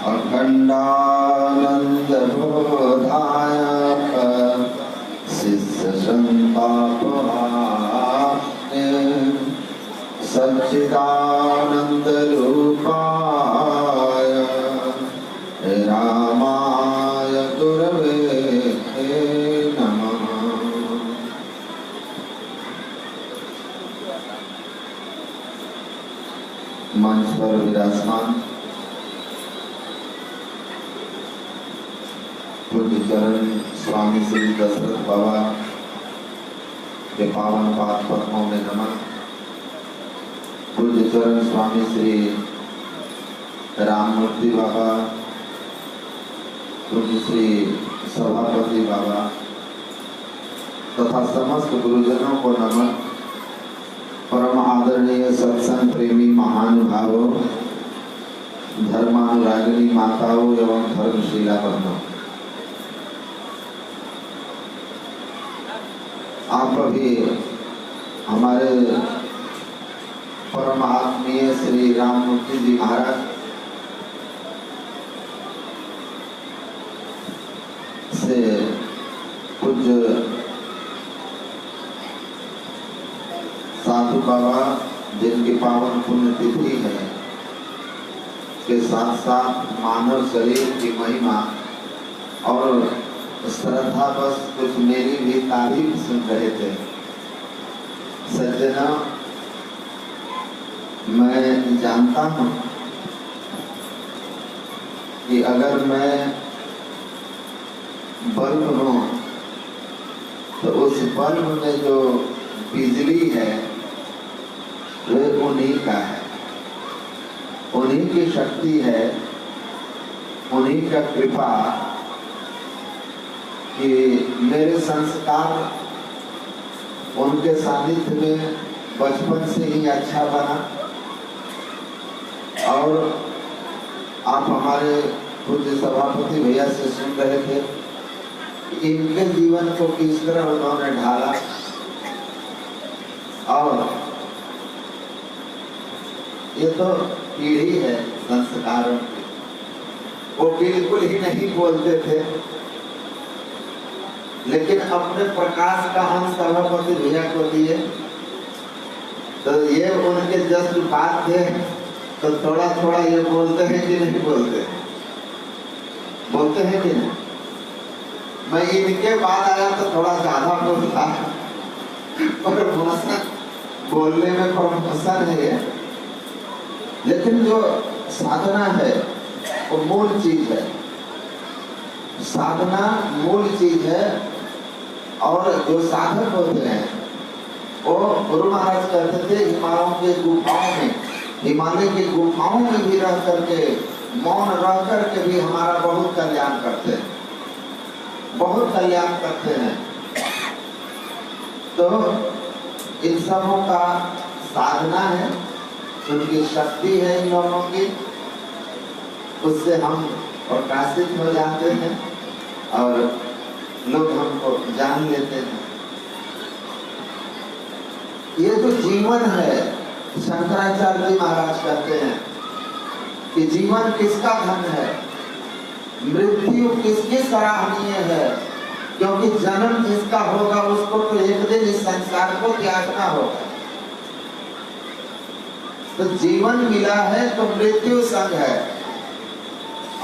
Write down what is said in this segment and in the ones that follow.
अखंडानंद बोधाय शिष्य संतापहाय सच्चिदानंद रूपाय रामाय गुरवे नमः। मंच पर विराजमान पूज्य चरण स्वामी श्री दशरथ बाबा के पावन पाद पद्मों में नमन। पूज्य चरण स्वामी श्री राममूर्ति बाबा, पूज्य श्री सभापति बाबा तथा समस्त गुरुजनों को नमन। परम आदरणीय सत्संग प्रेमी महानुभावों, धर्मानुरागिनी माताओं एवं धर्मशीला बहनों, आप अभी हमारे परम आत्मीय श्री राममूर्ति जी महाराज से पूज्य साधु बाबा जिनकी पावन पुण्यतिथि है के साथ साथ मानव शरीर की महिमा और श्रद्धा बस कुछ मेरी भी तारीफ सुन रहे थे। सज्जना, मैं जानता हूँ कि अगर मैं बल्ब हूँ तो उस बल्ब में जो बिजली है वह उन्हीं का है, उन्हीं की शक्ति है, उन्हीं का कृपा कि मेरे संस्कार उनके सानिध्य में बचपन से ही अच्छा बना। और आप हमारे पूज्य सभापति भैया से सुन रहे थे इनके जीवन को किस तरह उन्होंने ढाला और ये तो पीढ़ी है संस्कारों की। वो बिल्कुल ही नहीं बोलते थे, लेकिन अपने प्रकाश का हम सभापति भैया को दिए तो ये उनके जस्ट बात थे तो थोड़ा थोड़ा ये बोलते हैं कि नहीं बोलते, बोलते हैं कि नहीं। मैं इनके बाद आया तो थोड़ा ज्यादा बोलता और बोलने में प्रमोशन है ये, लेकिन जो साधना है वो मूल चीज है। साधना मूल चीज है और जो साधक होते हैं वो गुरु महाराज कहते थे हिमालय की गुफाओं में भी रह करके मौन रह करके भी हमारा बहुत कल्याण करते हैं, बहुत कल्याण करते हैं। तो इन सबों का साधना है, उनकी शक्ति है इन लोगों की, उससे हम प्रकाशित हो जाते हैं और लोग हमको जान लेते हैं। ये जो जीवन है, शंकराचार्य जी महाराज कहते हैं कि जीवन किसका धन है, मृत्यु किसकी सराहनीय है, क्योंकि जन्म जिसका होगा उसको तो एक दिन इस संसार को त्यागना होगा। तो जीवन मिला है तो मृत्यु संग है।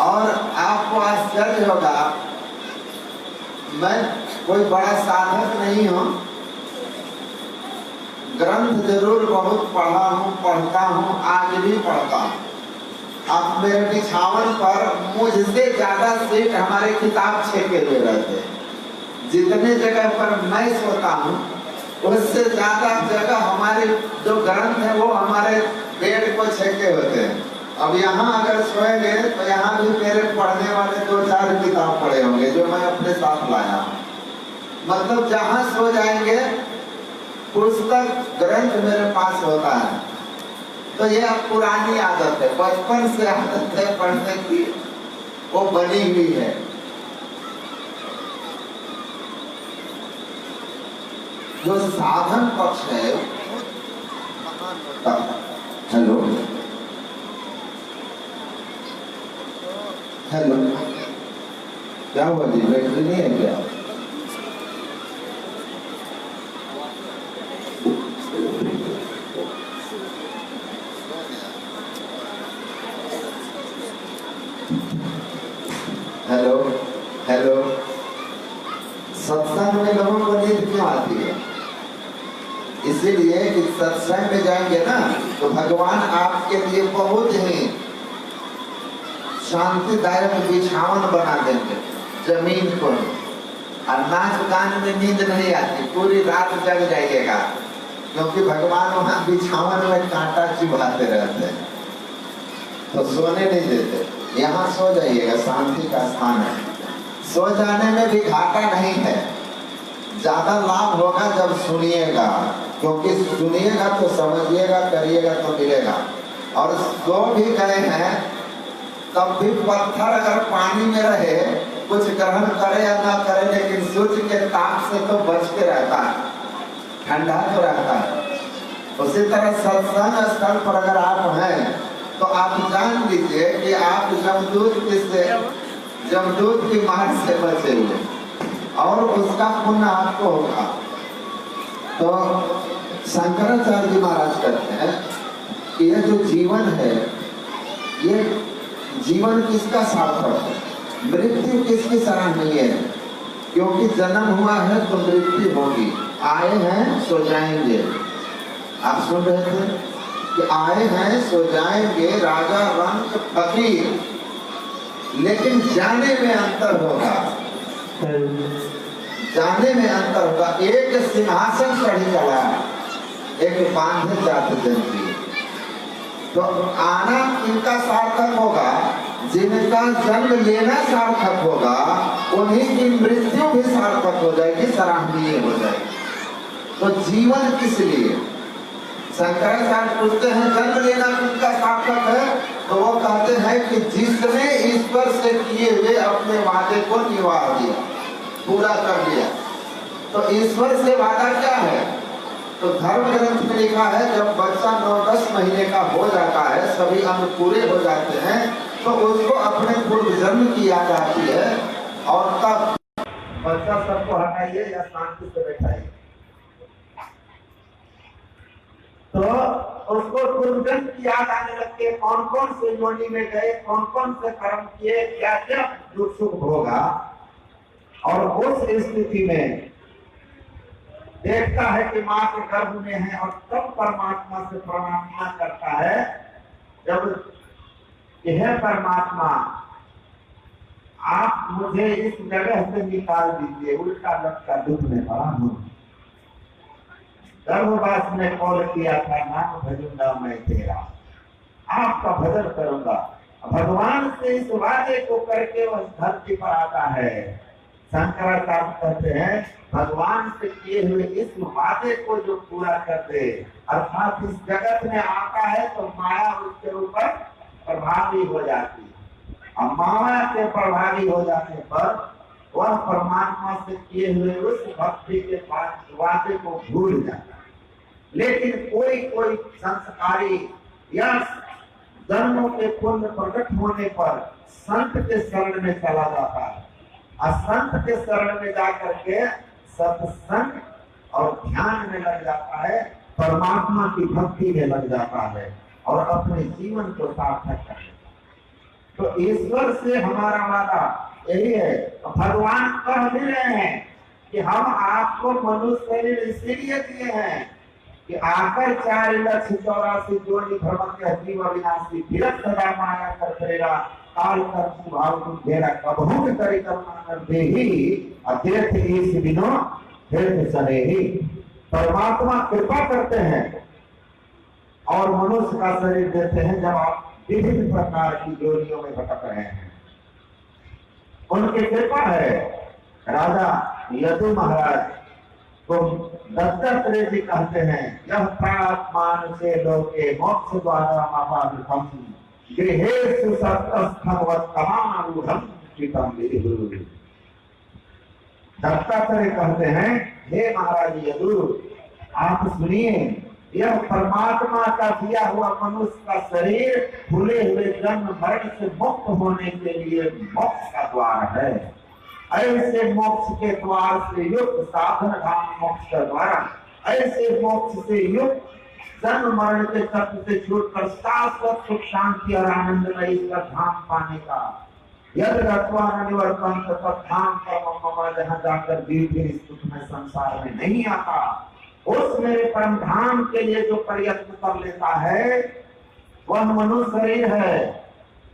और आपको आश्चर्य होगा, मैं कोई बड़ा साधक नहीं हूँ, ग्रंथ जरूर बहुत पढ़ा हूँ, पढ़ता हूँ, आज भी पढ़ता हूँ। अब मेरे बिछावन पर मुझसे ज्यादा सीट हमारे किताब छेके हुए रहते हैं। जितने जगह पर मैं सोता हूँ उससे ज्यादा जगह हमारे जो ग्रंथ है वो हमारे बेड को छेके होते हैं। अब यहाँ अगर सोएंगे तो यहाँ भी मेरे पढ़ने वाले 2-4 किताब पढ़े होंगे जो मैं अपने साथ लाया हूँ। मतलब जहाँ सो जाएंगे पुस्तक ग्रंथ मेरे पास होता है। तो ये अब पुरानी आदत है, बचपन से आदत है पढ़ने की, वो बनी हुई है। जो साधन पक्ष है, हेलो, हेलो, क्या हुआ जी, बैटरी नहीं है क्या? हेलो हेलो, सत्संग में लोगों को नींद क्यों आती है? इसीलिए कि सत्संग में जाएंगे ना तो भगवान आपके लिए बहुत ही शांतिदायक बिछावन बना देंगे जमीन को, और नाच गान में नींद नहीं आती, पूरी रात जग जाइएगा, क्योंकि भगवान वहां बिछावन में कांटा चुभाते रहते हैं, तो सोने नहीं देते। यहाँ सो जाइएगा, शांति का स्थान है, सो जाने में भी घाटा नहीं है, ज्यादा लाभ होगा जब सुनिएगा, क्योंकि सुनिएगा तो समझिएगा, करिएगा तो मिलेगा। और सो भी गए हैं तब भी पत्थर अगर पानी में रहे, कुछ ग्रहण करे या ना करे, लेकिन सूर्य के ताप से तो बच के रहता है, ठंडा तो रहता है। उसी तरह सत्संग स्थल पर अगर आप हैं तो आप जान लीजिए कि आप जमदूत की मार से बचे हुए, और उसका पुण्य आपको होगा। तो शंकराचार्य जी महाराज कहते हैं कि यह जो जीवन है, ये जीवन किसका सार्थक है, मृत्यु किसकी सराहनीय है, क्योंकि जन्म हुआ है तो मृत्यु होगी, आए हैं सो जाएंगे। आप सुन रहे थे कि आए हैं सो जाएंगे, राजा रंग फकीर, लेकिन जाने में अंतर होगा, जाने में अंतर होगा। एक सिंहासन चढ़ी चला, एक बांधे जात जंती। तो आना इनका सार्थक होगा, जिनका जन्म लेना सार्थक होगा, उन्हीं की मृत्यु भी सार्थक हो जाएगी, सराहनीय हो जाएगी। तो जीवन किस लिए? शंकराचार्य पूछते हैं जन्म लेना किनका सार्थक है, तो वो कहते हैं कि जिसने ईश्वर से किए हुए अपने वादे को निभा दिया, पूरा कर लिया। तो ईश्वर से वादा क्या है? तो धर्म ग्रंथ में लिखा है जब बच्चा 9-10 महीने का हो जाता है, सभी अंग पूरे हो जाते हैं, तो उसको अपने पूर्व जन्म की याद आती है, और तब बच्चा सबको हटाइए या शांति से बैठाइए, तो उसको पूर्व जन्म की याद आने लगती है, कौन कौन से योनि में गए, कौन कौन से कर्म किए, क्या क्या दुख सुख होगा। और उस स्थिति में देखता है कि माँ के गर्भ में है, और तब परमात्मा से प्रार्थना करता है, जब यह परमात्मा आप मुझे इस जगह से निकाल दीजिए, उल्टा लटका दुख में पड़ा हूं। गर्भवास में कॉल किया था, नाम भजूंगा मैं तेरा, आपका भजन करूंगा। भगवान से इस वादे को करके वह धरती पर आता है। शंकराचार्य कहते हैं भगवान से किए हुए इस वादे को जो पूरा कर दे, अर्थात इस जगत में आता है तो माया उसके ऊपर प्रभावी हो जाती है, और माया के प्रभावी हो जाने पर वह परमात्मा से किए हुए उस भक्ति के वादे को भूल जाता है। लेकिन कोई कोई संस्कारी या जन्मों के पुण्य प्रकट होने पर संत के शरण में चला जाता है, और संत के शरण में जाकर के सत्संग और ध्यान में लग जाता है, परमात्मा की भक्ति में लग जाता है, और अपने जीवन को सार्थक करता है। तो ईश्वर से हमारा वादा यही है। भगवान कह भी रहे हैं कि हम आपको मनुष्य शरीर इसीलिए दिए हैं कि आकर 4,84,000 जोड़ी भ्रमण के जीव अविनाशी विरत सदा माया कर करेगा, काल कर सुभाव तुम घेरा कबहू के करी करुणा कर दे ही अतीर्थ इस दिनों तीर्थ सने ही। परमात्मा कृपा करते हैं और मनुष्य का शरीर देते हैं जब आप विभिन्न प्रकार की जोड़ियों में भटक रहे हैं। उनकी कृपा है। राजा यदु महाराज को दत्तात्रेय जी कहते हैं, यह प्रात्मान से लोके मोक्ष द्वारा मापाभिधम गृहेषु सत्स्थमवत्तमारूढ़ं चितम विदुः। दत्तात्रेय कहते हैं, हे महाराज यदु, आप सुनिए यह परमात्मा का दिया हुआ मनुष्य का शरीर खुले हुए जन्म मरण से मुक्त होने के लिए मोक्ष का द्वार है। ऐसे मोक्ष के द्वार से युक्त साधन धाम मोक्ष का द्वारा, ऐसे मोक्ष से युक्त जन्म मरण के तत्व से छूटकर शाश्वत सुख शांति और आनंद में इसका धाम पाने का यदि रत्वा निवर्तन धाम का जहाँ जाकर भी सुख में संसार में नहीं आता, उस मेरे परम धाम के लिए जो प्रयत्न कर लेता है वह मनुष्य शरीर है।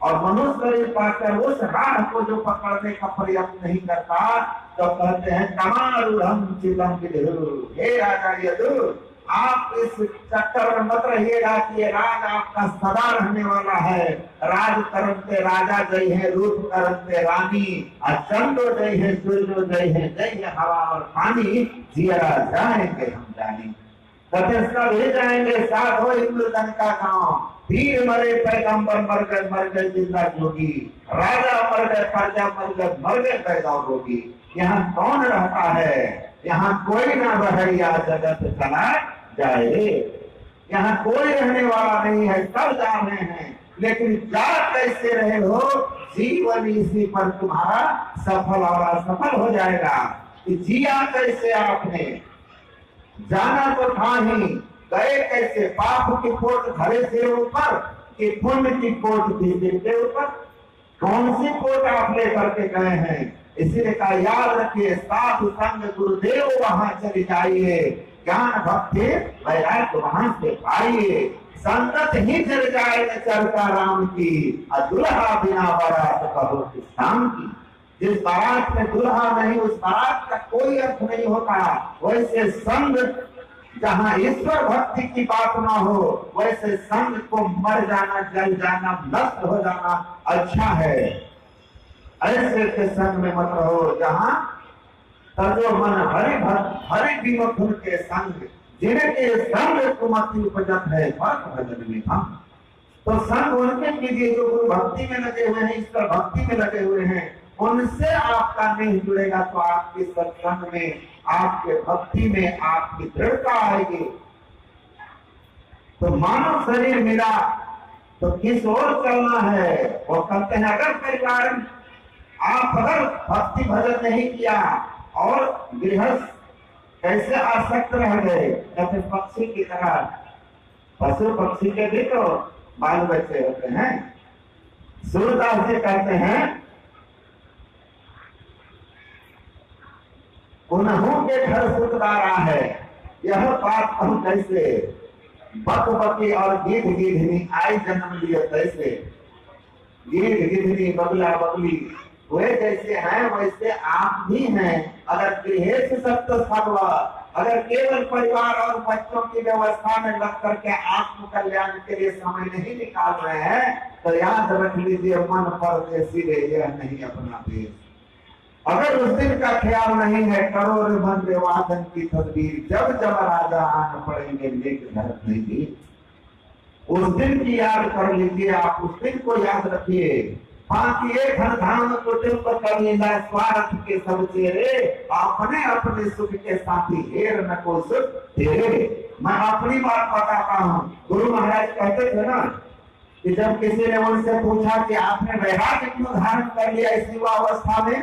और मनुष्य शरीर पाकर उस राह को जो पकड़ने का प्रयत्न नहीं करता तो कहते हैं कमारूढ़ चिदम विदुर। हे राजा यदु, आप इस चक्कर में मत रहिएगा कि ये राज आपका सदा रहने वाला है। राज करते राजा जय है, रूप करते रानी, और चंद्रोदय है, सूर्योदय है, जय है हवा और पानी, जिया जाएंगे हम जाने सब ही जाएंगे। साथ हो इंद्रधन का गाँव, वीर मरे पैगंबर मर गए जिंदा जोगी, राजा मर गए प्रजा मर गए पैदा रोगी। यहाँ कौन रहता है? यहाँ कोई ना रहे, या जगत चला जाए। यहाँ कोई रहने वाला नहीं है, सब जा रहे हैं, लेकिन जा कैसे रहे हो? जीवन इसी पर तुम्हारा सफल और असफल हो जाएगा कि जिया कैसे आपने, जाना तो था ही, गए कैसे? पाप की कोट घरे से ऊपर कि पुण्य की कोट दिल के ऊपर? कौन सी कोट आप लेकर के गए हैं? इसीलिए कहा याद रखिए, साधु संग गुरुदेव वहां चले जाइए, ज्ञान भक्ति वैराग्य वहां से पाइए। संगत ही चल जाए चलता राम की, और दुल्हा बिना बारात कहो शाम की। जिस बारात में दुल्हा नहीं, उस बारात का कोई अर्थ नहीं होता। वैसे संग जहाँ ईश्वर भक्ति की बात ना हो, वैसे संग को मर जाना, जल जाना, नष्ट हो जाना अच्छा है। ऐसे के संग में मत रहो जहाँ तजो मन हरि विमुख के संग, जिनके संग कुमति उपजत है भजन में हम। तो संग उनके कीजिए जो गुरु भक्ति में लगे हुए हैं, ईश्वर भक्ति में लगे हुए हैं। उनसे आपका नहीं जुड़ेगा तो आपके सत्संग में, आपके भक्ति में आपकी दृढ़ता आएगी। तो मानव शरीर मिला तो किस ओर चलना है? वो कहते हैं अगर परिवार आप अगर भक्ति भजन नहीं किया और गृहस्थ कैसे आसक्त रह गए, जैसे पक्षी की तरह। पशु पक्षी के भी तो बाल बच्चे होते हैं। सूरदास जी कहते हैं उन्हों के घर सुतदारा है, यह बात हम कैसे? बक बकी और गीध गीधनी आई जन्म लिए तैसे। गीध गीधनी बगला बगली वे जैसे हैं वैसे आप भी हैं। अगर गृहस्थ सत्य सर्वा, अगर केवल परिवार और बच्चों की व्यवस्था में लग करके आत्म कल्याण के लिए समय नहीं निकाल रहे हैं तो याद रख लीजिए, मन परदेसी रे यह नहीं अपना देश। अगर उस दिन का ख्याल नहीं है, करो रे बंदे वादन की तदबीर, जब जब राजा आन पड़ेंगे लेके घर नहीं। उस दिन की याद कर लीजिए, आप उस दिन को याद रखिए। बाकी एक धाम को दिल पर कर लेना, स्वार्थ के सब चेहरे, अपने अपने सुख के साथी हेर न को सुख तेरे। मैं अपनी बात बताता हूँ। गुरु महाराज कहते थे ना कि जब किसी ने उनसे पूछा कि आपने वैराग्य क्यों धारण कर लिया इस युवावस्था में,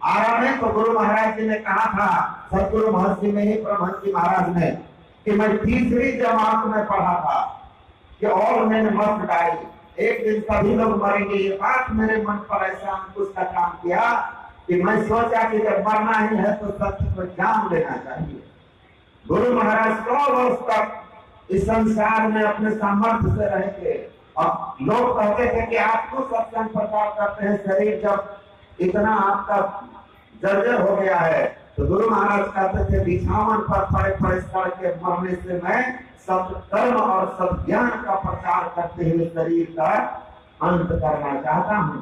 आराम है, तो गुरु महाराज जी ने कहा था, सदगुरु महर्षि में ही परमहंस जी महाराज ने, कि मैं तीसरी जमात में पढ़ा था कि और मैंने मत डाली, एक दिन सभी लोग मरेंगे। ये बात मेरे मन पर ऐसा अंकुश का काम किया कि मैं सोचा कि जब मरना ही है तो सत्य को जान लेना चाहिए। गुरु महाराज 100 वर्ष तक इस संसार में अपने सामर्थ्य से रहे थे और लोग कहते थे कि आप तो सत्संग प्रचार करते हैं, शरीर जब इतना आपका जर्जर हो गया है। तो गुरु महाराज कहते थे बिछावन पर पड़े पड़े सड़ के मरने से मैं सत्कर्म और सद्ज्ञान का प्रचार करते हुए शरीर का अंत करना चाहता हूं।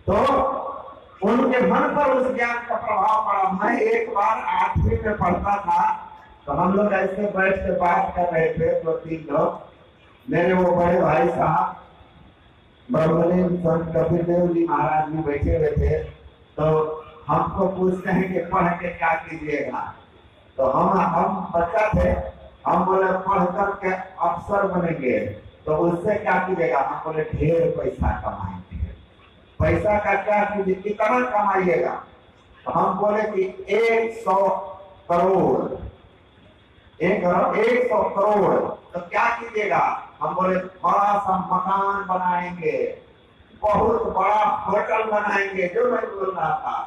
तो उनके मन पर उस ज्ञान का प्रभाव पड़ा। मैं एक बार 8वीं में पढ़ता था तो हम लोग ऐसे बैठ के बात कर रहे थे, 2-3 लोग। मेरे वो बड़े भाई साहब ब्रह्मलीन संत कपिल देव जी महाराज भी बैठे हुए थे। तो हमको पूछते हैं कि पढ़ के क्या कीजिएगा, तो तो हम बच्चा थे, हम बोले पढ़ करके अफसर बनेंगे, तो उससे क्या कीजिएगा? हम बोले ढेर पैसा कमाएंगे। पैसा का क्या कीजिए, कितना कमाइएगा? तो हम बोले कि 100 करोड़, 100 करोड़। तो क्या कीजिएगा? हम बोले बड़ा सा मकान बनाएंगे, बहुत बड़ा होटल बनाएंगे, जो मैं बोल रहा था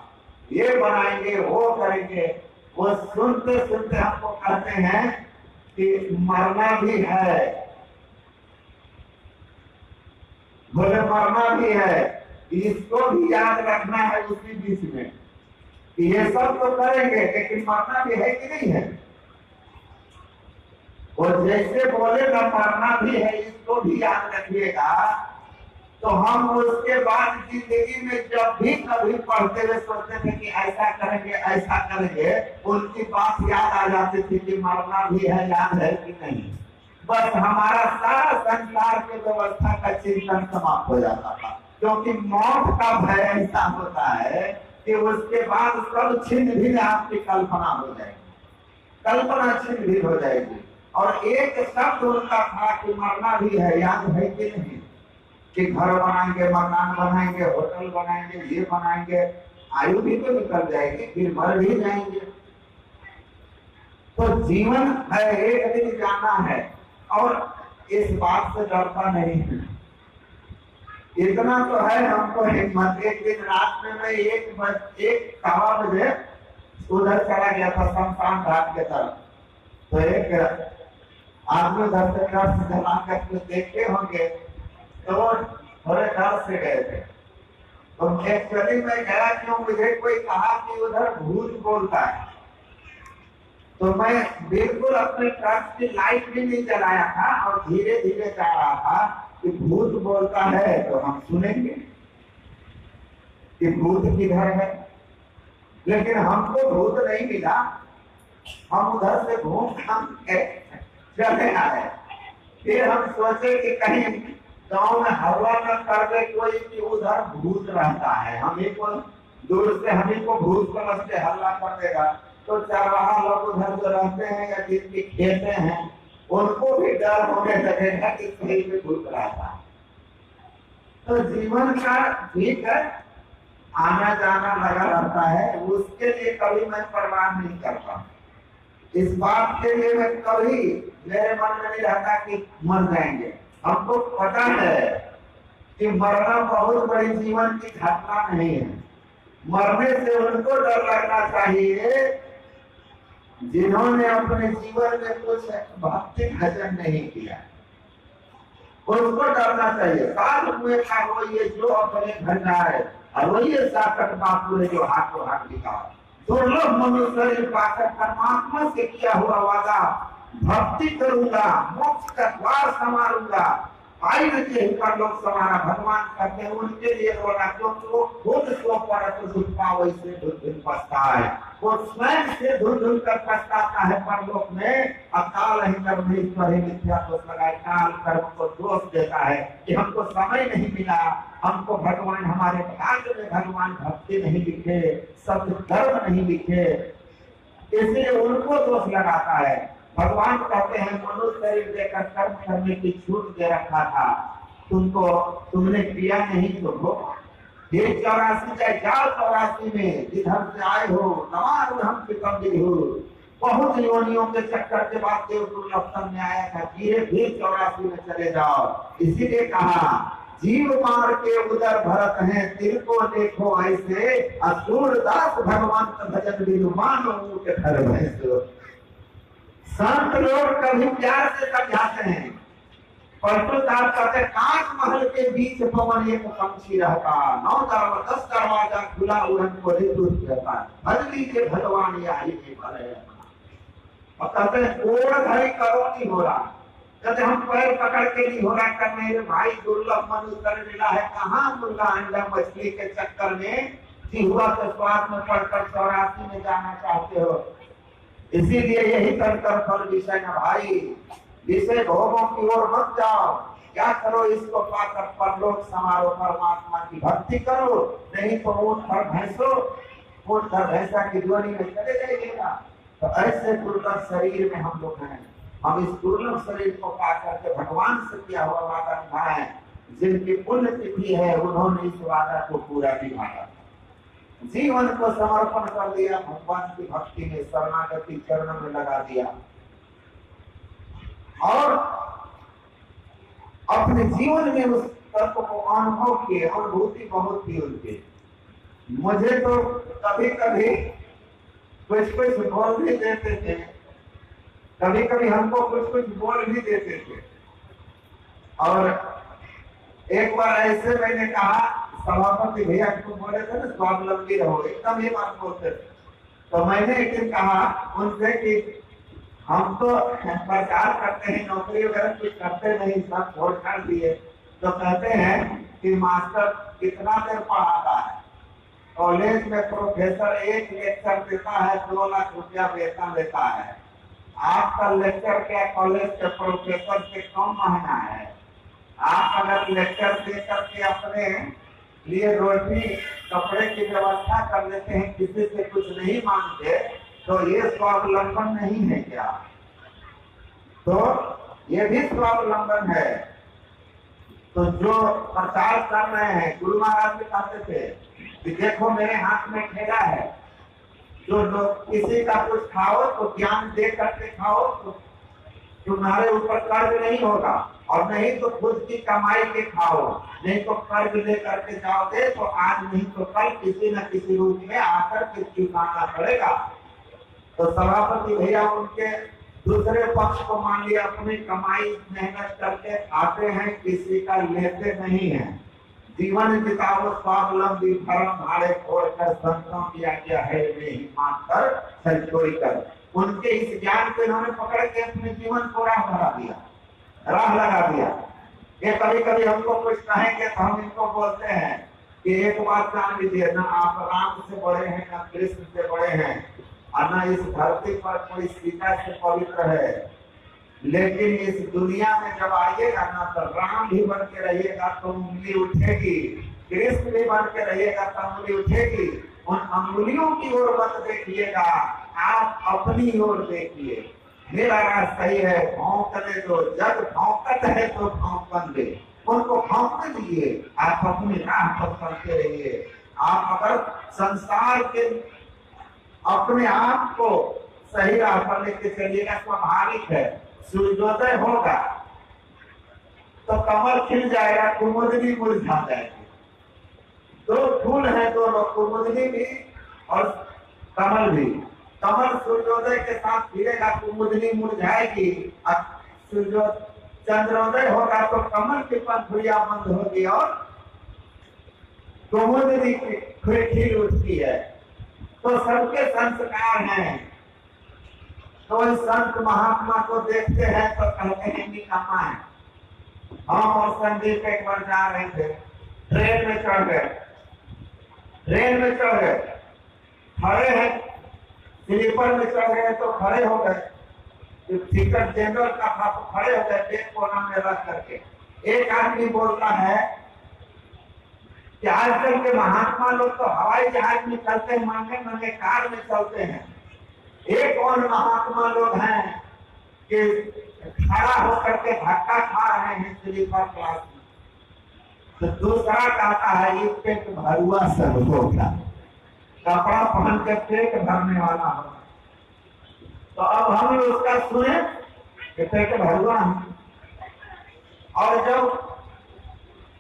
ये बनाएंगे, वो करेंगे। वो सुनते सुनते हमको कहते हैं कि मरना भी है। बोले मरना भी है, इसको भी याद रखना है उसी बीच में। ये सब तो करेंगे लेकिन मरना भी है कि नहीं है? और जैसे बोले ना मरना भी है, इसको भी याद रखिएगा। तो हम उसके बाद जिंदगी में जब भी कभी पढ़ते हुए सोचते थे कि ऐसा करेंगे ऐसा करेंगे, उनकी बात याद आ जाती थी कि मरना भी है, याद है कि नहीं। बस हमारा सारा संसार के व्यवस्था का चिंतन समाप्त हो जाता था, क्योंकि मौत का भय ऐसा होता है कि उसके बाद सब छिन्न भिन्न आपकी कल्पना हो जाएगी, कल्पना छिन्न भिन्न हो जाएगी। और एक शब्द उनका था कि मरना भी है, याद है कि नहीं? कि घर बनाएंगे, मकान बनाएंगे, होटल बनाएंगे, ये बनाएंगे, आयु भी तो निकल जाएगी, फिर मर भी जाएंगे। तो जीवन है, एक दिन जाना है, और इस बात से डरता नहीं है। इतना तो है हमको हिम्मत। एक दिन रात में मैं 1-1:15 बजे उधर चला गया था शमशान घाट के तरफ। तो एक आदमी उधर से जला करके देखते होंगे, तो वो थोड़े डर से गए थे। तो एक्चुअली मैं गया क्यों, मुझे कोई कहा कि उधर भूत बोलता है। तो मैं बिल्कुल अपने ट्रक की लाइट भी नहीं जलाया था और धीरे धीरे जा रहा था कि भूत बोलता है तो हम सुनेंगे कि भूत किधर है। लेकिन हमको भूत नहीं मिला, हम उधर से घूम के चले आए। फिर हम सोचे कि कहीं गांव में हवा न कर दे कोई कि उधर भूत रहता है, हमें को दूर से हमें को भूत समझते हल्ला कर देगा। तो चरवाहा लोग उधर जो रहते हैं या जिनकी खेते हैं, उनको भी डर होने लगेगा कि कहीं पे भूत रहता है। तो जीवन का ठीक है, आना जाना लगा रहता है, उसके लिए कभी मैं परवाह नहीं करता। इस बात के लिए मैं कभी मेरे मन में नहीं रहता कि मर जाएंगे। हमको पता है कि मरना बहुत बड़ी जीवन की घटना नहीं है। मरने से उनको डर लगना चाहिए जिन्होंने अपने जीवन में कुछ भक्ति भजन नहीं किया, उनको डरना चाहिए। साल हुए का वो ये जो अपने घर जाए, और वो ये साकट बापू है जो हाथों हाथ दिखा। दुर्लभ मनुष्य पाकर परमात्मा से किया हुआ वादा, भक्ति करूंगा, मोक्ष का द्वार संवारूंगा, आई के ऊपर लोग समारा भगवान करते हैं, उनके लिए रोना, क्योंकि वो खुद सो पर वैसे धुन पछताए। वो स्वयं से धुन कर पछताता है परलोक में। अकाल ही कर्म ईश्वर ही मिथ्या दोष लगाए, काल कर्म को दोष देता है कि हमको समय नहीं मिला, हमको भगवान, हमारे भाग्य में भगवान भक्ति नहीं लिखे, सत्य धर्म नहीं लिखे, इसलिए उनको दोष लगाता है। भगवान कहते हैं मनुष्य शरीर देकर कर्म करने की छूट दे रखा था, तुमने किया नहीं तो हो। ये 84 का जाल 84 में जिधर से आए हो, नवार हम से कम हो। बहुत योनियों के चक्कर के बाद देव दुर्लभ में आया था, धीरे धीरे 84 में चले जाओ। इसीलिए कहा जीव मार के उदर भरत हैं, दिल को देखो ऐसे, असुर दास भगवान भजन विनुमान के घर भैंसो। संत लोग कभी प्यार से समझाते हैं, परंतु कहते कांच महल के बीच पवन एक पंछी रहता, 9 दरवाजा 10 दरवाजा खुला उड़न को रहता, भजली के भगवान यही के भले। और कहते हैं गोड़ धरी करो नहीं हो रहा, कहते हम पैर पकड़ के नहीं हो रहा करने रे भाई, दुर्लभ मनुष्य मिला है, कहाँ मुर्गा अंडा मछली के चक्कर में जिहुआ के स्वाद में पड़कर 84 में जाना चाहते हो। इसीलिए यही तंत्र फल विषय न भाई, विषय भोगों की ओर मत जाओ, क्या करो इसको पाकर परलोक समारो, परमात्मा की भक्ति करो, नहीं तो ऊंट और भैंसो, ऊंट और भैंसा की जोड़ी में चले जाइएगा। तो ऐसे दुर्लभ शरीर में हम लोग हैं। हम इस दुर्लभ शरीर को पा करके भगवान से किया हुआ वादा निभाएं। जिनकी पुण्य तिथि है उन्होंने इस वादा को पूरा निभाया, जीवन को समर्पण कर दिया, भगवान की भक्ति में शरणागति चरण में लगा दिया और अपने जीवन में उस तत्व को अनुभव किए। अनुभूति बहुत थी उनकी। मुझे तो कभी कभी कुछ कुछ बोल भी देते थे, कभी कभी हमको कुछ कुछ बोल भी देते थे। और एक बार ऐसे मैंने कहा, सभापति भैया को बोले थे ना स्वावलंबी रहो, एकदम ये बात बोलते थे। तो मैंने एक दिन कहा उनसे कि हम तो प्रचार करते हैं, नौकरी वगैरह कुछ करते नहीं, सब छोड़ छाड़ दिए। तो कहते हैं कि मास्टर कितना देर पढ़ाता है? कॉलेज में प्रोफेसर एक लेक्चर देता है 2 लाख रुपया वेतन देता है। आपका लेक्चर क्या कॉलेज के प्रोफेसर से कम महंगा है? आप अगर लेक्चर दे करके अपने लिए रोटी कपड़े की व्यवस्था कर लेते हैं, किसी से कुछ नहीं मांगते, तो ये स्वावलंबन नहीं है क्या? तो ये भी स्वावलंबन है। तो जो प्रचार कर रहे हैं, गुरु महाराज भी कहते थे कि देखो मेरे हाथ में ठेला है, जो लोग किसी का कुछ खाओ तो ज्ञान दे करके खाओ, तो तुम्हारे ऊपर कर्ज नहीं होगा, और नहीं तो खुद की कमाई के खाओ, नहीं तो कर्ज ले करके जाओगे तो आज नहीं तो कल किसी न किसी रूप में आकर के चुकाना पड़ेगा। तो सभापति भैया उनके दूसरे पक्ष को मान लिया, अपनी कमाई मेहनत करके आते हैं, किसी का लेते नहीं है। जीवन बिताओ स्वावलंबी, धर्म भाड़े छोड़कर, संतों की आज्ञा है नहीं मानकर चल छोड़ी कर। उनके इस ज्ञान को इन्होंने पकड़ के अपने जीवन को राह लगा दिया, राह लगा दिया। ये कभी कभी हमको कुछ कहेंगे तो हम इनको बोलते हैं कि एक बात जान लीजिए, ना आप राम से बड़े हैं, ना कृष्ण से बड़े हैं, और ना इस धरती पर कोई सीता से पवित्र है। लेकिन इस दुनिया में जब आइएगा ना, तो राम भी बन के रहिएगा तो उंगली उठेगी, कृष्ण भी बन के रहिएगा तो उंगली उठेगी। उन अंगुलियों की ओर मत देखिएगा, आप अपनी ओर देखिए। मेरा राह सही है, भौंकने दो, जब भौंकत है तो भौंकन दे, उनको भौंकने दीजिए, आप अपनी राह पर चलते रहिए। आप अगर संसार के अपने आप को सही राह पर लेके चलिएगा, स्वाभाविक है सूर्योदय होगा तो कमल खिल जाएगा, कुमुदनी मुरझा जाएगी। 2 फूल है दोनों, कुमुदनी भी और कमल भी। कमल सूर्योदय के साथ खिलेगा, कुमुदनी मुरझाएगी। चंद्रोदय होगा तो कमल की पंखुड़ियां बंद होगी और कुमुदनी खिल उठती है। तो सबके संस्कार हैं। तो इस संत महात्मा को देखते हैं तो कहते हैं निकम्मा है। हम और संदीप एक बार जा रहे थे, ट्रेन में चढ़ गए, खड़े हैं, स्लीपर में चढ़ गए तो खड़े हो गए, टिकट जनरल का था तो खड़े हो गए, एक कोना में रख करके। एक आदमी बोलता है कि आजकल के महात्मा लोग तो हवाई जहाज में चलते हैं, महंगे महंगे कार में चलते हैं। एक और महात्मा लोग हैं कि खड़ा होकर के धक्का खा रहे हैं स्लीपर क्लास में। तो दूसरा कहता है ये पेट भरुआ सब होगा, कपड़ा पहन के पेट भरने वाला हो। तो अब हम उसका सुने कि पेट भरुआ है। और जब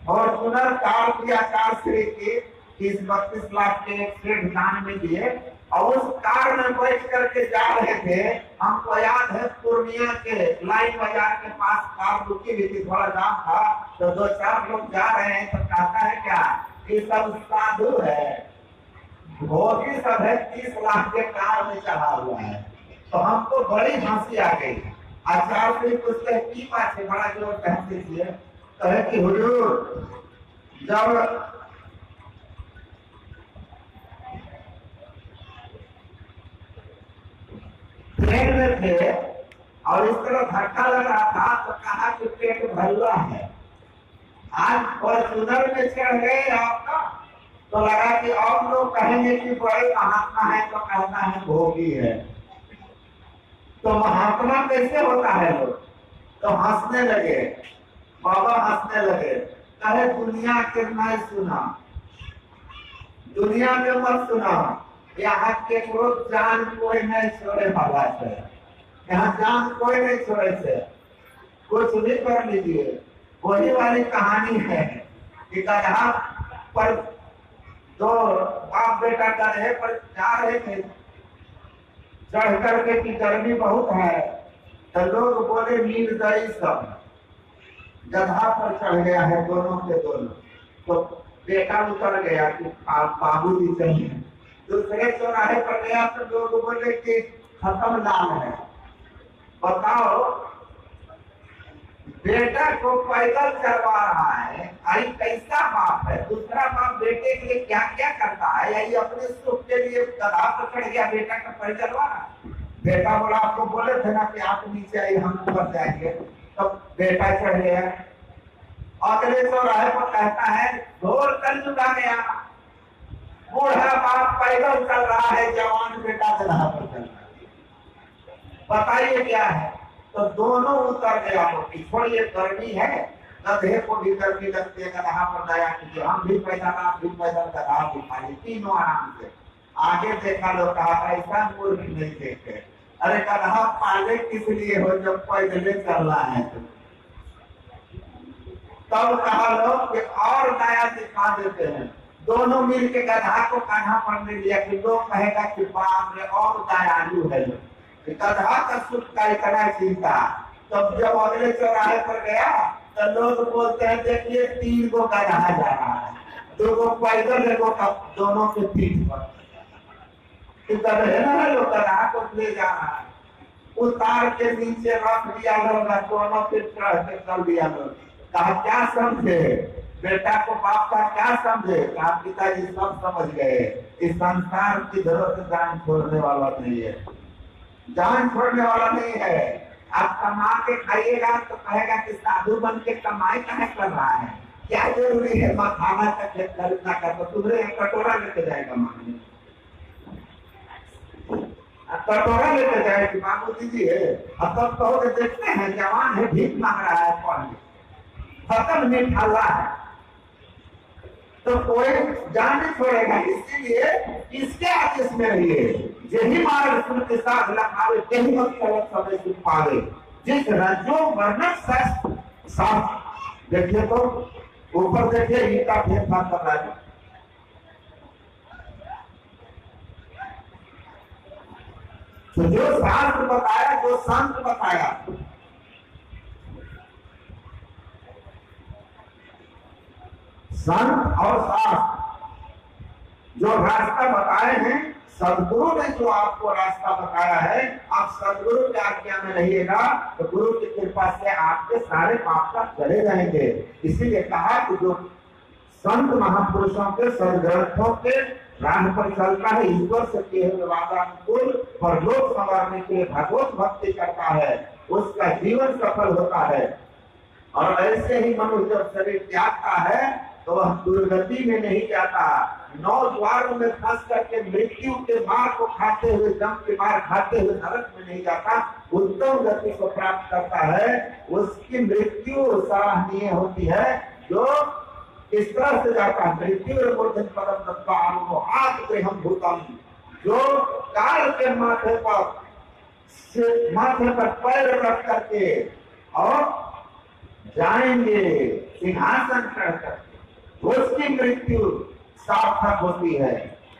फॉर्चूनर कार किया, कार श्री की 30-32 लाख के सेठ दान में दिए, और उस कार में बैठ करके जा रहे थे। हमको याद है पूर्णिया के लाइन बाजार के पास कार रुकी हुई थी, थोड़ा जाम था, तो 2-4 लोग जा रहे हैं। तो कहता है क्या कि सब साधु है, भोगी सब है, 30 लाख के कार में चढ़ा हुआ है। तो हमको बड़ी हंसी आ गई। आचार्य श्री पूछते की बात है, बड़ा जोर से हंसी दिए। कहे कि हुजूर जब ट्रेन में थे और इस तरह धक्का लग रहा था तो कहा कि पेट भरुआ है। आज फॉर्चूनर में चढ़ गए आपका तो लगा कि और लोग कहेंगे कि बड़े महात्मा है तो कहना है भोगी है। तो महात्मा कैसे होता है लोग? तो हंसने लगे, बाबा हंसने लगे, कहे दुनिया के नहीं सुना, दुनिया के मत सुना, यहाँ के जान कोई नहीं छोड़े वाला है, यहाँ जान कोई नहीं छोड़े से, कुछ भी कर लीजिए। वही वाली कहानी है कि गधा पर दो बाप बेटा गधे पर जा रहे थे, चढ़ करके की गर्मी बहुत है, तो लोग बोले निर्दयी सब, गधा पर चढ़ गया है दोनों के दोनों, तो बेटा उतर गया कि आप बाबू जी चाहिए। दूसरे चौराहे पर गया तो लोग बोले कि खत्म लाल है। बताओ, बेटा को पैदल चलवा रहा है, अरे कैसा बाप है? दूसरा बाप बेटे के लिए क्या क्या करता है, यही अपने सुख के लिए गधा पर चढ़ गया, बेटा का पैदल चलवा रहा। बेटा बोला आपको बोले थे ना कि आप नीचे आइए हम ऊपर जाएंगे, तो बेटा चढ़ गया। अगले चौराहे पर कहता है घोर कलयुग आ गया, बूढ़ा बाप पैदल चल रहा है, जवान बेटा गधा पर चल रहा है, बताइए क्या है? तो दोनों उतर गया। छोड़िए गर्मी है, गधे को भी गर्मी लगती है, गधा पर दया कीजिए, हम भी पैदल आप भी पैदल, गधा भी खाली, तीनों आराम से। आगे देखा लोग, कहा ऐसा मूर्ख नहीं देखे, अरे गधा पाले किस लिए हो जब पैदल चल रहा है? तब कहा लोग कि और दया दिखा देते हैं, दोनों मिल के गधा को कान्हा पर ले लिया कि लोग कहेगा कि बाप रे और दयालु है, गधा का सुख का इतना चिंता। तब जब अगले चौराहे पर गया तो लोग बोलते हैं देखिए 3 गो गधा जा रहा है, 2 गो पैदल, 1 गो दोनों के पीठ पर, गधे ना लोग गधा को ले जा रहा है, उतार के नीचे रख दिया लोग, दोनों पे चढ़ के चल दिया लोग। कहा क्या समझे बेटा को, बाप का क्या समझे? कहा पिताजी सब समझ गए, इस संसार की जरूरत जान छोड़ने वाला नहीं है, जान छोड़ने वाला नहीं है। आप कमा के खाइएगा तो कहेगा कि साधु बन के कमाई कहाँ कर रहा है, क्या जरूरी है मखाना का खेत खरीदना का, तो तुम्हें एक कटोरा लेके जाएगा मांगने, कटोरा लेके जाए कि बाबू दीजिए, अब तब कहोगे देखते हैं जवान है भीख मांग रहा है, पढ़ खत्म नहीं ठाला है, तो कोई जान नहीं छोड़ेगा। इसीलिए इसके आदेश में रहिए, यही मार्ग सुन के साथ लखावे, यही मत समय सुख पावे, जिस रजो वर्णन साफ। देखिए तो ऊपर देखिए इनका भेदभाव कर रहा है, तो जो शास्त्र बताया, जो संत बताया, संत और शास्त्र जो रास्ता बताए हैं, सदगुरु ने जो आपको रास्ता बताया है, आप सदगुरु की आज्ञा में रहिएगा तो गुरु की कृपा से आपके सारे पाप का चले जाएंगे। इसीलिए कहा कि जो संत महापुरुषों के सदग्रंथों के राह पर चलता है, ईश्वर से किए हुए वादानुकूल परलोक संवारने के लिए भगवत भक्ति करता है, उसका जीवन सफल होता है। और ऐसे ही मनुष्य जब शरीर त्यागता है तो वह दुर्गति में नहीं जाता, 9 द्वारों में फंस करके मृत्यु के मार को खाते हुए, दम के मार खाते हुए नरक में नहीं जाता, उत्तम गति को प्राप्त करता है। उसकी मृत्यु सराहनीय होती है, जो इस तरह से जाता है, मृत्यु मूर्धन पदम दत्वा अनुमोहात गृहम भूतम, जो काल के माथे पर पैर रख करके और जाएंगे सिंहासन चढ़ कर, उसकी मृत्यु सार्थक होती है।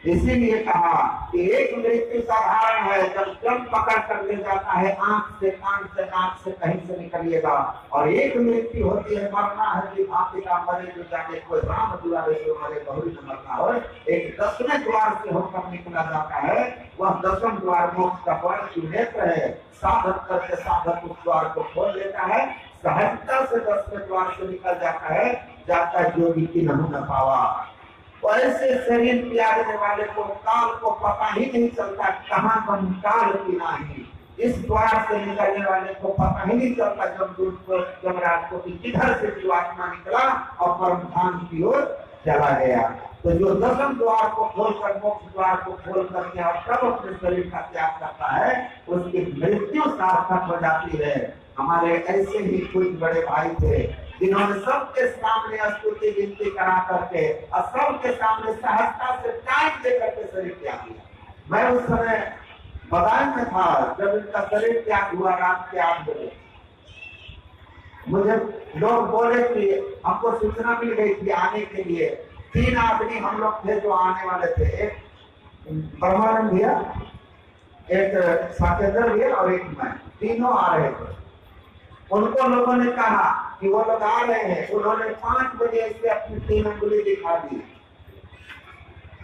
इसीलिए कहा कि एक मृत्यु साधारण है, जब जम पकड़ कर ले जाता है, आंख से कान से नाक से कहीं से निकलिएगा, और एक मृत्यु होती है मरना है कि भांति का मरे जो जाने, कोई राम दुलारे से मरे बहुरी न मरना हो। एक 10वें द्वार से होकर निकला जाता है, वह 10वें द्वार मोक्ष का बड़ सुनेत्र है, साधक करके साधक उस द्वार को खोल लेता है, सहजता से 10वें द्वार से निकल जाता है, जाता योगी की नहु न पावा। ऐसे शरीर त्यागने वाले को काल को पता ही नहीं चलता, कहाँ कम काल की नाही, इस द्वार से निकलने वाले को पता ही नहीं चलता जमराज को कि किधर से जीवात्मा निकला और परम धाम की ओर चला गया। तो जो दसम द्वार को खोलकर, मोक्ष द्वार को खोल करके और तब अपने शरीर का त्याग करता है, उसकी मृत्यु सार्थक हो जाती है। हमारे ऐसे ही कुछ बड़े भाई थे जिन्होंने सबके सामने स्तुति विनती करा करके और सबके सामने सहजता से टाइम दे करके शरीर त्याग दिया। मैं उस समय बदायूं में था जब इनका शरीर त्याग हुआ रात के 8 बजे। मुझे लोग बोले कि हमको सूचना मिल गई थी आने के लिए। 3 आदमी हम लोग थे जो आने वाले थे, एक ब्रह्मानंद भैया, एक साकेंद्र भैया और एक मैं, तीनों आ रहे थे। उनको लोगों ने कहा कि वो लोग आ रहे हैं। उन्होंने 5 बजे से अपनी 3 अंगुली दिखा दी,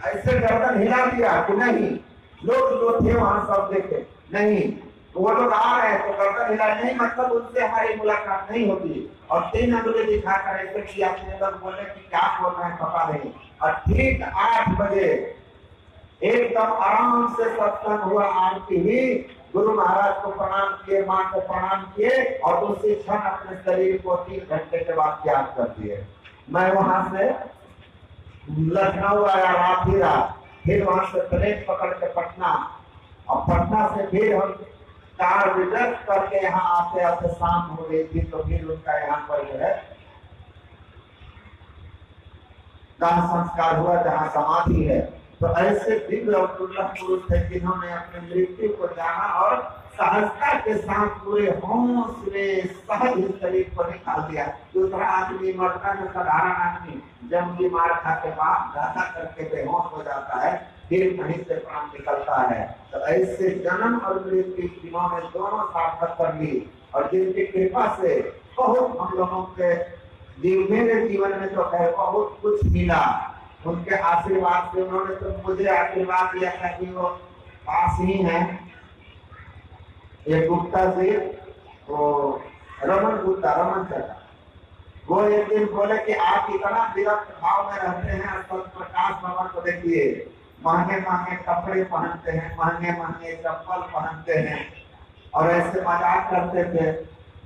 ऐसे गर्दन हिला दिया कि नहीं। लोग जो थे वहां सब देखे, नहीं वो लोग आ रहे हैं तो गर्दन हिला, नहीं मतलब उनसे हमारी मुलाकात नहीं होती। और 3 अंगुली दिखाकर ऐसे किया। लोग बोले कि क्या बोल रहे हैं पता नहीं। और ठीक 8 बजे एकदम आराम से सत्संग हुआ, आरती हुई, गुरु महाराज को प्रणाम किए, माँ को प्रणाम किए और उसी क्षण अपने शरीर को 3 घंटे के बाद त्याग कर दिए। मैं वहां से लखनऊ आया रात ही रात, फिर वहां से ट्रेन पकड़ के पटना, और पटना से फिर हम कार रिजर्व करके यहाँ आते आते शाम हो गई थी। तो फिर उनका यहाँ पर जो है दाह संस्कार हुआ जहाँ समाधि है। तो ऐसे दिव्य और दुर्लभ पुरुष थे जिन्होंने अपने मृत्यु को जाना और सहजता के साथ पूरे होश में सहज शरीर को निकाल दिया। दूसरा आदमी मरता है, साधारण आदमी जब भी मार खाते बाद ज्यादा करके बेहोश हो जाता है, फिर कहीं से प्राण निकलता है। तो ऐसे जन्म और मृत्यु जिन्होंने दोनों सार्थक कर ली और जिनकी कृपा से बहुत हम लोगों के मेरे जीवन में जो है बहुत कुछ मिला, उनके आशीर्वाद से। उन्होंने तो मुझे आशीर्वाद दिया था कि वो पास ही है, एक गुप्ता से वो रमन गुप्ता, रमन चला, वो एक दिन बोले कि आप इतना विरक्त भाव में रहते हैं, प्रकाश बाबा को देखिए, महंगे महंगे कपड़े पहनते हैं, महंगे महंगे चप्पल पहनते हैं, और ऐसे मजाक करते थे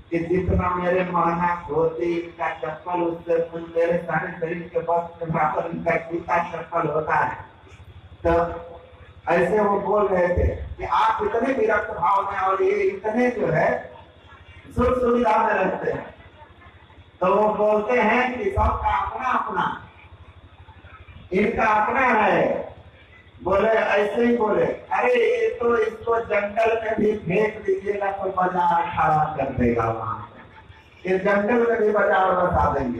कि जितना मेरे महंगा धोती का चप्पल उससे मेरे सारे शरीर के बस के बराबर इनका जूता चप्पल होता है। तो ऐसे वो बोल रहे थे कि आप इतने विरक्त भाव में और ये इतने जो है सुख सुविधा में रहते हैं। तो वो बोलते हैं कि सबका अपना अपना, इनका अपना है। बोले ऐसे ही बोले, अरे ये तो इसको जंगल में भी फेंक दीजिएगा तो बाजार खड़ा कर देगा, वहां ये जंगल में भी बाजार बता देंगे।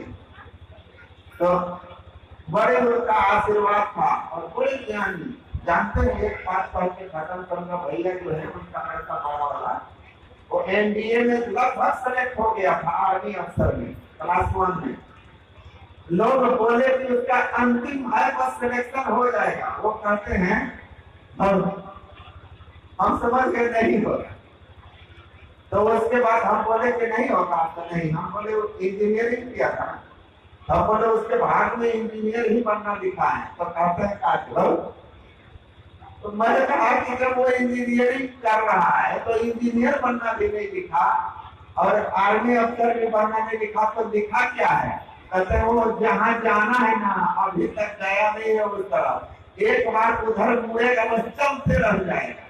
तो बड़े लोग का आशीर्वाद था और बड़े ज्ञानी। जानते हैं, एक बात पढ़ के खत्म करूंगा, भैया जो है उनका पैसा बड़ा वाला, वो एनडीए में लगभग सेलेक्ट हो गया था, आर्मी अफसर में, क्लास 1 में। लोग बोले कि उसका अंतिम है बस सिलेक्शन हो जाएगा, वो कहते हैं और हम समझ गए नहीं होगा। तो उसके बाद हम बोले कि नहीं होगा, तो नहीं, हम बोले इंजीनियरिंग किया था, हम बोले उसके भाग में इंजीनियर ही बनना लिखा है। तो कहते हैं का, तो मैंने कहा कि जब वो इंजीनियरिंग कर रहा है तो इंजीनियर बनना भी नहीं लिखा और आर्मी अफसर भी बनना नहीं लिखा, तो लिखा क्या है? कहते हैं वो जहाँ जाना है ना, अभी तक गया नहीं है उस तरफ, एक बार उधर मुड़ेगा बस चलते रह जाएगा,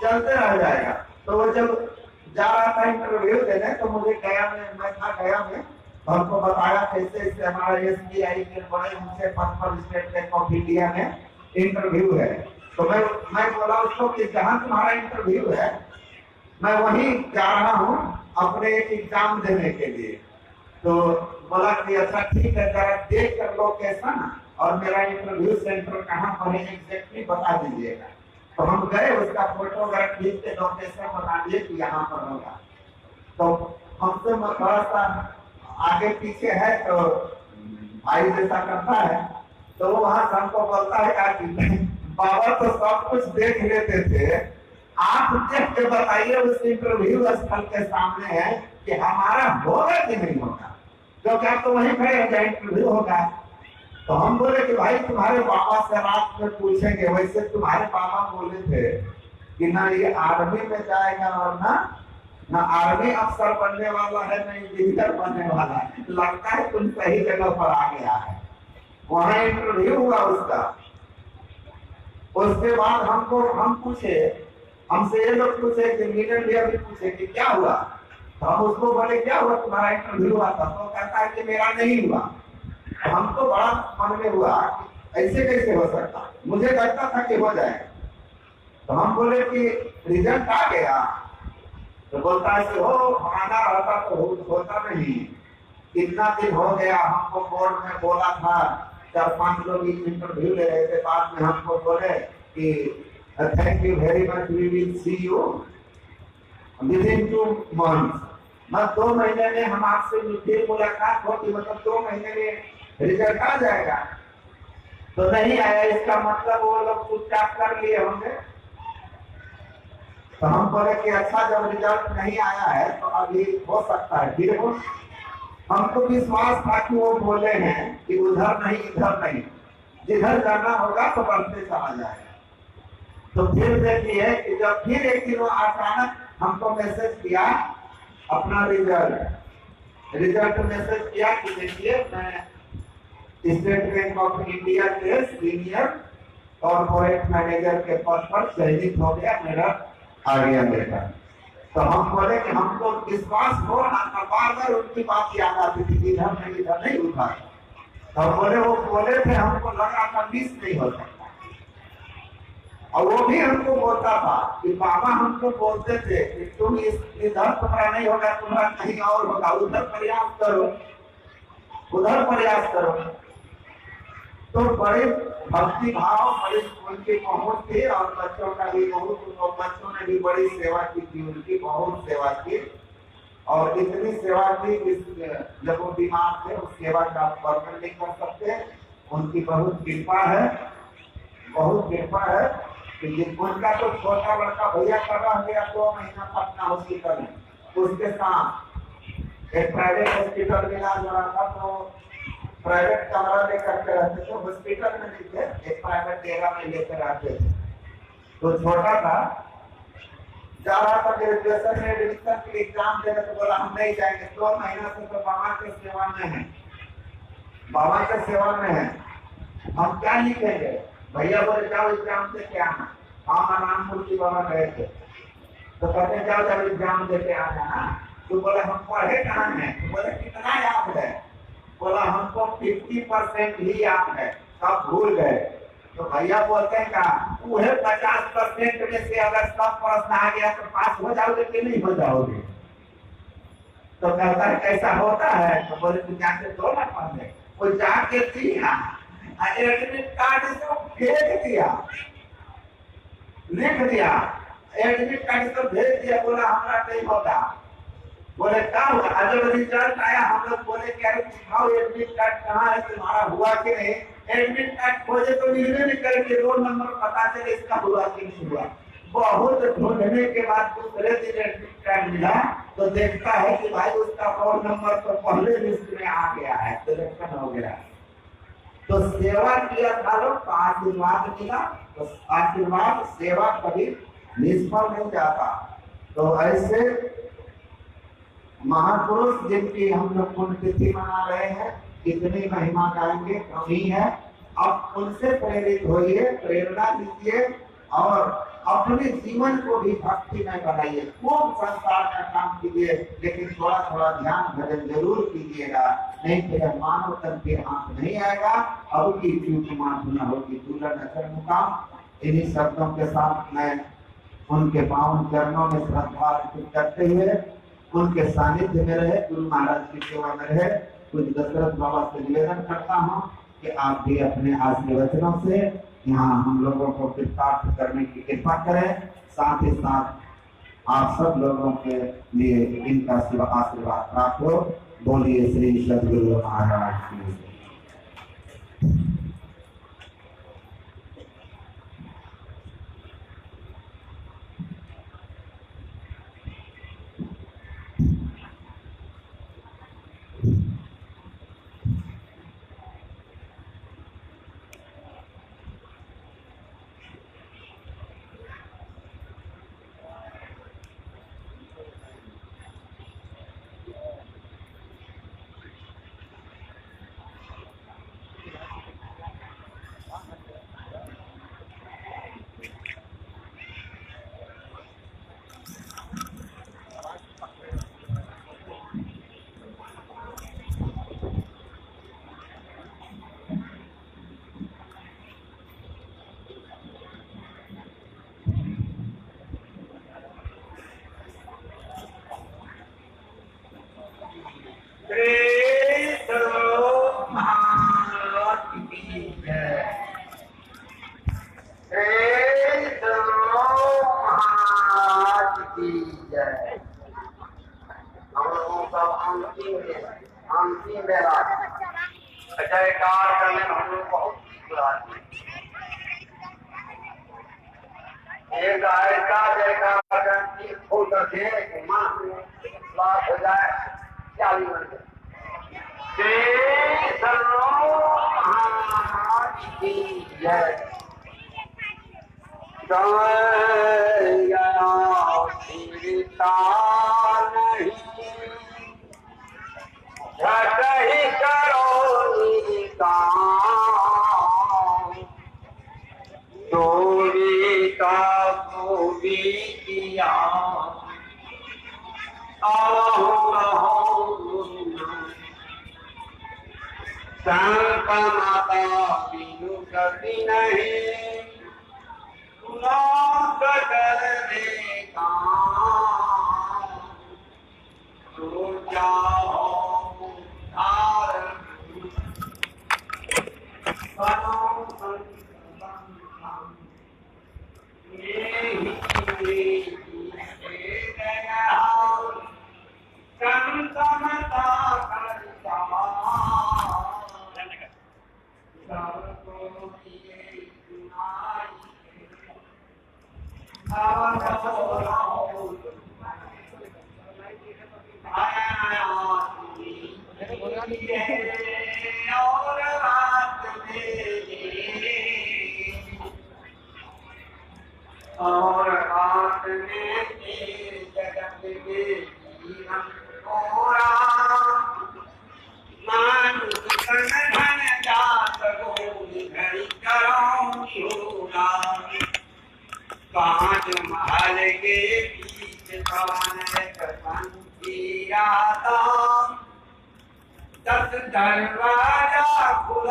चलते रह जाएगा। तो वो जब जा रहा था इंटरव्यू देने, तो मुझे गया में, मैं था गया में, हमको बताया कैसे इससे हमारा SBI के बड़े उनसे पद पर स्टेट बैंक ऑफ इंडिया में इंटरव्यू है। तो मैं बोला उसको कि जहाँ तुम्हारा इंटरव्यू है मैं वहीं जा रहा हूँ अपने एक एग्जाम देने के लिए। तो बोला कि अच्छा ठीक है, जरा देख कर लोकेशन और मेरा इंटरव्यू सेंटर कहाँ पर है एग्जैक्टली बता दीजिएगा। तो हम गए, उसका फोटो वगैरह खींच के लोकेशन बता दिए कि यहाँ पर होगा। तो हमसे थोड़ा सा आगे पीछे है तो भाई जैसा करता है, तो वो वहां से हमको बोलता है कि बाबा तो सब कुछ देख लेते थे, आप देख के बताइए उस इंटरव्यू स्थल के सामने है कि हमारा होगा कि नहीं होगा, क्योंकि आप तो वहीं खड़े हो जाए, इंटरव्यू होगा। तो हम बोले कि भाई तुम्हारे पापा से रात में पूछेंगे, वैसे तुम्हारे पापा बोले थे कि ना ये आर्मी में जाएगा और ना आर्मी अफसर बनने वाला है, ना इंजीनियर बनने वाला है, लगता है तुम सही जगह पर आ गया है। वहां इंटरव्यू हुआ उसका। उसके बाद हम पूछे, हमसे ये लोग पूछे कि मीडियम भी अभी पूछे कि क्या हुआ, तो हम उसको बोले क्या हुआ तुम्हारा इंटरव्यू हुआ था, तो कहता है कि मेरा नहीं हुआ। तो हमको बड़ा मन में हुआ कि ऐसे कैसे हो सकता, मुझे लगता था कि हो जाएगा। तो हम बोले कि रिजल्ट आ गया, तो बोलता है हो आना रहता तो होता नहीं, इतना दिन हो गया, हमको बोर्ड में बोला था 4-5 लोग इंटरव्यू ले रहे थे, बाद में हमको बोले कि thank you very much, we will see you within 2 months। मतलब 2 महीने में हम आपसे फिर मुलाकात होगी, मतलब 2 महीने में रिजल्ट आ जाएगा। तो नहीं आया, इसका मतलब वो लोग चुपचाप कर लिए होंगे। तो हम बोले कि अच्छा, जब रिजल्ट नहीं आया है तो अभी हो सकता है फिर हो। हमको विश्वास था कि वो बोले हैं कि उधर नहीं इधर नहीं, जिधर जाना होगा तो बढ़ते चला जाएगा। तो फिर देखिए कि जब फिर एक दिन अचानक हमको मैसेज किया अपना रिजल्ट मैसेज किया कि देखिए मैं स्टेट बैंक ऑफ इंडिया के सीनियर कॉर्पोरेट मैनेजर के पद पर चयनित हो गया, मेरा आ गया बेटा। तो हम बोले कि हमको विश्वास हो रहा था, बार बार उनकी बात याद आती थी, इधर नहीं उठा। तो बोले वो बोले थे, हमको लगा था मिस नहीं हो सकता। और वो भी हमको बोलता था कि बाबा हमको बोलते थे कि तुम इधर तुम्हारा नहीं होगा, तुम्हारा कहीं और होगा, उधर प्रयास करो, उधर प्रयास करो। तो बड़े भक्ति भाव, बड़ी उनकी पहुंच थी, और बच्चों का भी बहुत, बच्चों ने भी बड़ी सेवा की थी, उनकी बहुत सेवा की। और इतनी सेवा की जब वो बीमार थे, उस सेवा का वर्णन नहीं कर सकते। उनकी बहुत कृपा है, बहुत कृपा है कि उनका तो छोटा लड़का भैया कर रहा गया 2 महीना पटना हॉस्पिटल में, उसके साथ एक प्राइवेट हॉस्पिटल में इलाज हो रहा था। तो प्राइवेट कमरा लेकर के रहते थे, हॉस्पिटल में नहीं थे, एक प्राइवेट डेरा में लेकर आते थे। तो छोटा था, जा रहा था ग्रेजुएशन में एडमिशन के एग्जाम देने, तो बोला हम नहीं जाएंगे, 2 महीना से तो बाबा के सेवा में है, बाबा के सेवा में है, हम क्या लिखेंगे। भैया बोले जाओ एग्जाम दे के आना। हम नाम मूर्ति बाबा गए थे, तो कहते जाओ जाओ एग्जाम दे के आ जाना। तो बोले हम पढ़े कहाँ है, तो बोले कितना याद है, बोला हमको 50% ही याद है, सब भूल गए। तो भैया बोलते हैं क्या, वह 50% में से अगर सब प्रश्न आ गया तो पास हो जाओगे कि नहीं हो जाओगे। तो कहता है कैसा होता है, तो बोले तू जाके दो ना पढ़ने। वो जाके दिया, एडमिट कार्ड से फेंक दिया, लिख दिया, एडमिट कार्ड से भेज दिया, बोला हमारा नहीं होगा। बोले क्या हुआ, जब रिजल्ट आया हम लोग बोले क्या दिखाओ एडमिट कार्ड कहाँ है तुम्हारा, हुआ कि नहीं। एडमिट कार्ड खोजे तो मिलने नहीं करेंगे, रोल नंबर पता चले इसका हुआ कि नहीं हुआ। बहुत ढूंढने के बाद दूसरे दिन एडमिट कार्ड मिला, तो देखता है कि भाई उसका रोल नंबर तो पहले लिस्ट में आ गया है, सिलेक्शन हो गया। तो सेवा किया था लोग तो आशीर्वाद मिला, तो आशीर्वाद सेवा कभी निष्फल नहीं जाता। तो ऐसे महापुरुष जिनकी हम लोग पुण्यतिथि मना रहे हैं, कितनी महिमा गाएंगे कमी है। अब उनसे प्रेरित होइए, प्रेरणा लीजिए, और अपने जीवन को भी भक्ति में बनाइए। खूब संसार का काम कीजिए, लेकिन थोड़ा थोड़ा ध्यान भजन जरूर कीजिएगा, नहीं तो यह मानव तन के हाथ नहीं आएगा। अब की चूक माफ न होगी, दूल्हा नजर मुकाम। इन्हीं शब्दों के साथ मैं उनके पावन चरणों में श्रद्धा अर्पित करते हुए उनके सानिध्य में रहे, गुरु महाराज की सेवा में रहे, कुछ दशरथ बाबा से निवेदन करता हूँ कि आप भी अपने आशीर्वचनों से यहाँ हम लोगों को कृतार्थ करने की कृपा करें। साथ ही साथ आप सब लोगों के लिए इनका आशीर्वाद प्राप्त हो। बोलिए श्री सद्गुरु महाराज की। जयकार करने में हम लोग बहुत बुलाते एक ऐसा जयकार करके खोल करके माँ बात हो जाए क्या भी बन जाए झटहि करो निदान चोरी का भी किया संत माता बिनु गति नहीं कर देगा तो जाओ और बात में जगत के जीवन कोरा मानुष तन धन जात गोरी घड़ी करो होगा पांच महल के बीच पवन पंखी आता 10 दरवाजा खुला